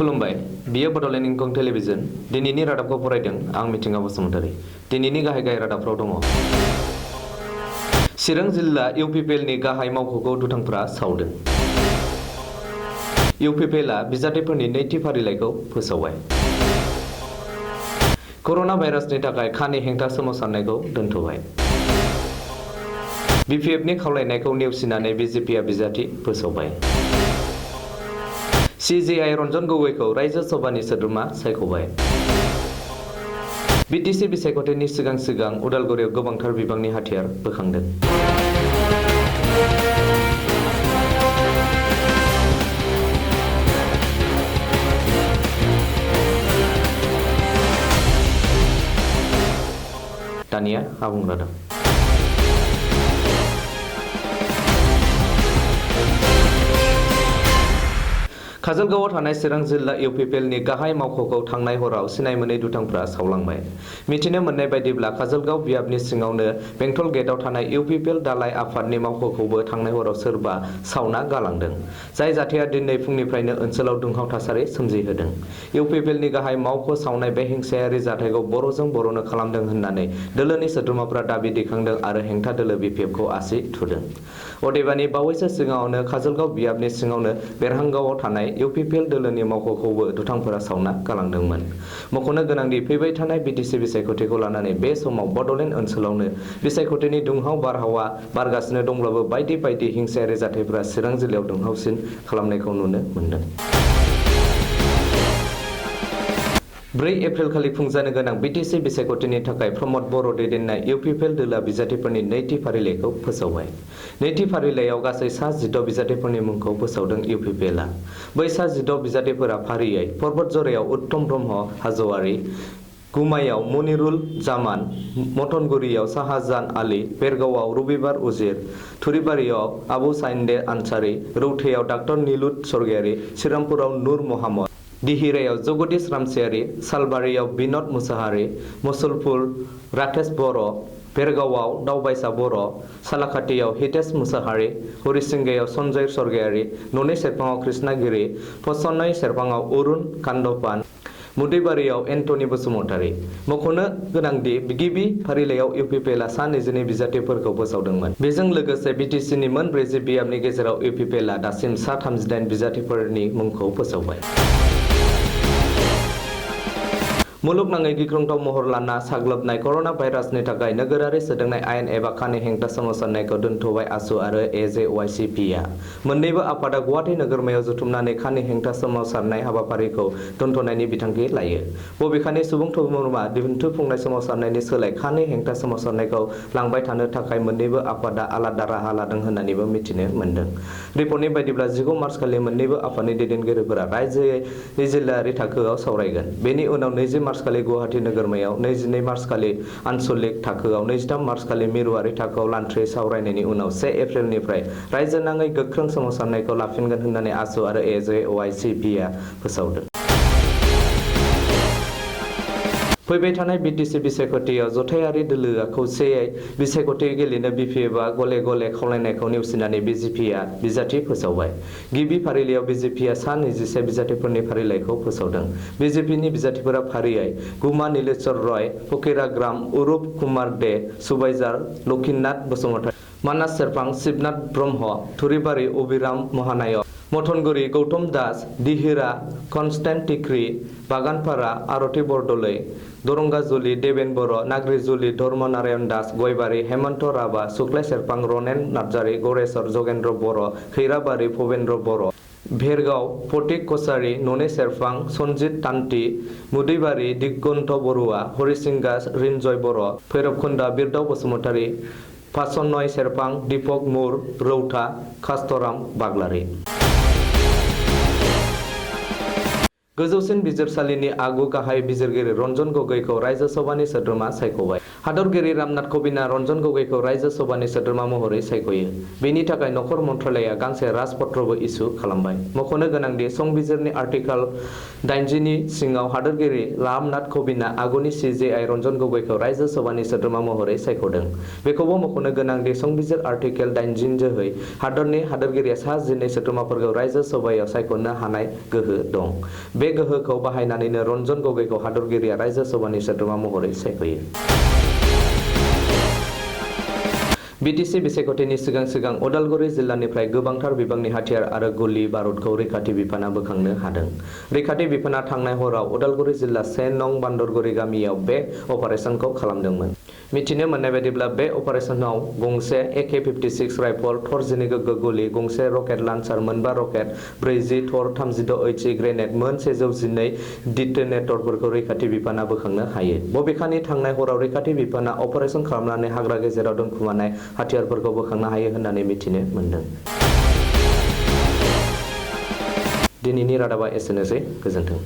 खुलुमबाय बियो बडोलेण्ड इंखं टेलिभिजन दिनैनि रादाबखौ फरायदों आं मिथिंगा बसुमतारी दिनैनि गाहाय रादाबफ्राव दङ चिरां जिल्ला इउपिपिएलनि गाहाय मावख'खौ दुथांफोरा सावदों इउपिपिएलआ बिजाथिफोरनि नैथि फारिलाइखौ फोसावबाय कर'ना भाइरासनि थाखाय खानि हेंथा सोमावसारनायखौ दोनथ'बाय बिपिएफनि खावलायनायखौ नेवसिनानै बिजेपिआ बिजाथि फोसावबाय सिजिआइ रन्जन गगैखौ रायजो सभानि सोद्रोमा सायख'बाय बिटिसि बिसायख'थिनि सिगां उदालगुरियाव गोबांथार बिबांनि हाथियार बोखांदों दानिया आबुं रादाब काजलगावआव थानाय चिरां जिल्ला इउपिपिएलनि गाहाय मावख'खौ थांनाय हराव सिनाय मोनै दुथांफोरा सावलांबाय मिथिनो मोननाय बायदिब्ला काजलगाव बियाबनि सिङावनो बेंटल गेटआव थानाय इउपिपिएल दालाइ आफादनि मावख'खौबो थांनाय हराव सोरबा सावना गालांदों जाय जाथाया दिनै फुंनिफ्रायनो ओनसोलाव दुंहाव थासारि सोमजिहोदों इउपिपिएलनि गाहाय मावख' सावनाय बे हिंसायारि जाथायखौ बर'जों बर'नो खालामदों होननानै दोलोनि सोद्रोमाफोरा दाबि दैखांदों आरो हेंथा दोलो बिपिएफखौ आसि थुदों अदेबानि बावैसो सिगाङावनो काजलगाव बियाबनि सिङावनो बेरहांगावआव थानाय इउपिपिएल दोलोनि मावख'खौबो दुथांफोरा सावना गालांदोंमोन मख'नो गोनांदि फैबाय थानाय बिटिसि बिसायख'थिखौ लानानै बे समाव बड'लेण्ड ओनसोलावनो बिसायख'थिनि दुंहाव बारहावा बारगासिनो दंब्लाबो बायदि हिंसायारि जाथायफोरा चिरां जिल्लायाव दुंहावसिन खालामनायखौ नुनो मोन्दों 4 एप्रिल खालि खुंजानो गोनां बिटिसि बिसायख'थिनि थाखाय प्रमद बर' दैदेननाय इउपिपिएल दोलोआ बिजाथिफोरनि नैथि फारिलाइखौ फोसावबाय नैथि फारिलाइयाव गासै सा 16 बिजाथिफोरनि मुंखौ फोसावदों इउपिपिएलआ बै सा 16 बिजाथिफोरा फारियै पर्बत जरायाव उत्तम ब्रह्म हाज'वारि गुमायाव मनिरुल जामान मथनगुरियाव शाहजान आली बेरगावआव रबिबार उजिर थुरिबारियाव आबु साइन्दे आनसारी रौथेयाव डाक्टर नीलुत सरगियारी श्रीरामपुराव नूर मोहम्मद दिहिरायाव जगदीश रामसियारी सालबारियाव बिनोद मुसाहारी मुसलपुर राकेश बर' बेरगावआव दावबायसा बर' सालाखाथियाव हितेश मुसाहारी हरिसिंगायाव सन्जय सरगियारी न'नि सेरफाङाव कृष्णागिरि पसनै सेरफाङाव अरुण कान्दपान मुदैबारियाव एन्टनी बसुमतारी मख'नो गोनांदि गिबि फारिलाइयाव इउपिपिएलआ सा 22 बिजाथिफोरखौ फोसावदोंमोन बेजों लोगोसे बिटिसिनि मोन 40 बियाबनि गेजेराव इउपिपिएलआ दासिम सा 38 बिजाथिफोरनि मुंखौ फोसावबाय मुलुगनाङै गिख्रंथाव महर लाना साग्लोबनाय कर'ना भाइरासनि थाखाय नोगोरारि सोदांनाय आयेन एबा खानि हेंथा सोमावसारनायखौ दोनथ'बाय आसु आरो एजेवाइसिपिआ मोन्नैबो आफादा गुवाहाटी नोगोरमायाव जथुमनानै खानि हेंथा सोमावसारनाय हाबाफारिखौ दोनथ'नायनि बिथांखि लायो बबेखानि सुबुं थुबुरमा दिन्थिफुंनाय सोमावसारनायनि सोलाय खानि हेंथा सोमावसारनायखौ लांबाय थानो थाखाय मोन्नैबो आफादा आलादा राहा लादों होन्नानैबो मिथिनो मोन्दों रिपर्टनि बायदिब्ला 19 मार्च खालि मोन्नैबो आफादनि दैदेनगिरिफोरा रायजोआरि जिल्लायारि थाखोआव सावरायगोन बेनि उनाव 20 मार्च खालि गुवाहाटी नोगोरमायाव 22 मार्च खालि आन्सलिक थाखोआव 23 मार्च खालि मिरुआरि थाखोआव लान्थ्रि सावरायनायनि उनाव 1 एप्रिलनिफ्राय रायजोनाङै गोख्रों सोमावसारनायखौ लाफिनगोन होननानै आसु आरो एजेवाइसिपिआ फोसावदों फैबाय थानाय बिटिसि बिसायख'थियाव जथायारि दोलोआ खौसेयै बिसायख'थि गेलेनो बिपिएफआ गले खावलायनायखौ नेवसिनानै बिजेपिआ बिजाथि फोसावबाय गिबि फारिलाइयाव बिजेपिआ सा 21 बिजाथिफोरनि फारिलाइखौ फोसावदों बिजेपिनि बिजाथिफोरा फारियै गुमा नीलेश्वर रय फकिराग्राम उरुप कुमार दे सुबाइजार लक्षिनाथ बसुमतारी मानास सेरफां शिबनाथ ब्रह्म थुरिबारि अबिराम महानायक मथनगुरि गौतम दास दिहिरा कनस्टेन्ट टिक्री बागानपारा आरती बरदलै दरंगाजुलि देबेन बर' नाग्रिजुलि धर्मनारायण दास गयबारि हेमन्त राभा सुक्लाय सेरफां रनेन नार्जारी गरेश्वर जगेन्द्र बर' खैराबारि भबेन्द्र बर' भेरगाव फटिक कछारी न'नि सेरफां सन्जित तान्ति मुदैबारि दिगन्त बरुवा हरिसिंगा रिन्जय बर' भैरबकुन्दा बिरदाव बसुमतारी पासनय सेरफां दीपक मुर रौता कास्तराम बाग्लारी गोजौसिन बिजिरसालिनि आगु गाहाय बिजिरगिरि रन्जन गगैखौ रायजो सभानि सोद्रोमा सायख'बाय हादरगिरि रामनाथ कविना रन्जन गगैखौ रायजो सभानि सोद्रोमा महरै सायख'यो बेनि थाखाय नखर मन्त्रालया गांसे राजपत्रबो इसु खालामबाय मख'नो गोनांदि संबिजिरनि आर्टिकल 80 नि सिङाव हादरगिरि रामनाथ कविना आगुनि सिजिआइ रन्जन गगैखौ रायजो सभानि सोद्रोमा महरै सायख'दों बेखौबो मख'नो गोनांदि संबिजिर आर्टिकल 80 जोहै हादरनि हादरगिरिया सा 12 सोद्रोमाफोरखौ रायजो सभायाव सायख'नो हानाय गोहो दं बे गोहोखौ बाहायनानैनो रन्जन गगैखौ हादरगिरिया रायजो सभानि सोद्रोमा महरै सायख'यो। बिटिसि बिसायख'थिनि सिगां उदालगुरि जिल्लानिफ्राय गोबांथार बिबांनि हाथियार आरो गुलि बारुदखौ रैखाथि बिफाना बोखांनो हादों। रैखाथि बिफाना थांनाय हराव उदालगुरि जिल्ला 1 नं बान्दरगुरि गामियाव बे अपारेसनखौ खालामदोंमोन। मिथिनो मोननाय बायदिब्ला बे अपारेसनाव गंसे AK-56 राइफल, थर-जिनै गोगो गुलि, गंसे रकेट लान्चार, 4 रकेट, 40 थर 36HE ग्रेनेड, मोन 112 डिटोनेटरफोरखौ रैखाथि बिफाना बोखांनो हायो। बबेखानि थांनाय हराव रैखाथि बिफाना अपारेसन खालामनानै हाग्रा गेजेराव दोनखुमानाय हाथियारफोरखौ बोखांनो हायो होननानै मिथिनो मोनदों। दिनैनि रादाबा एसेनोसै। गोजोन्थों।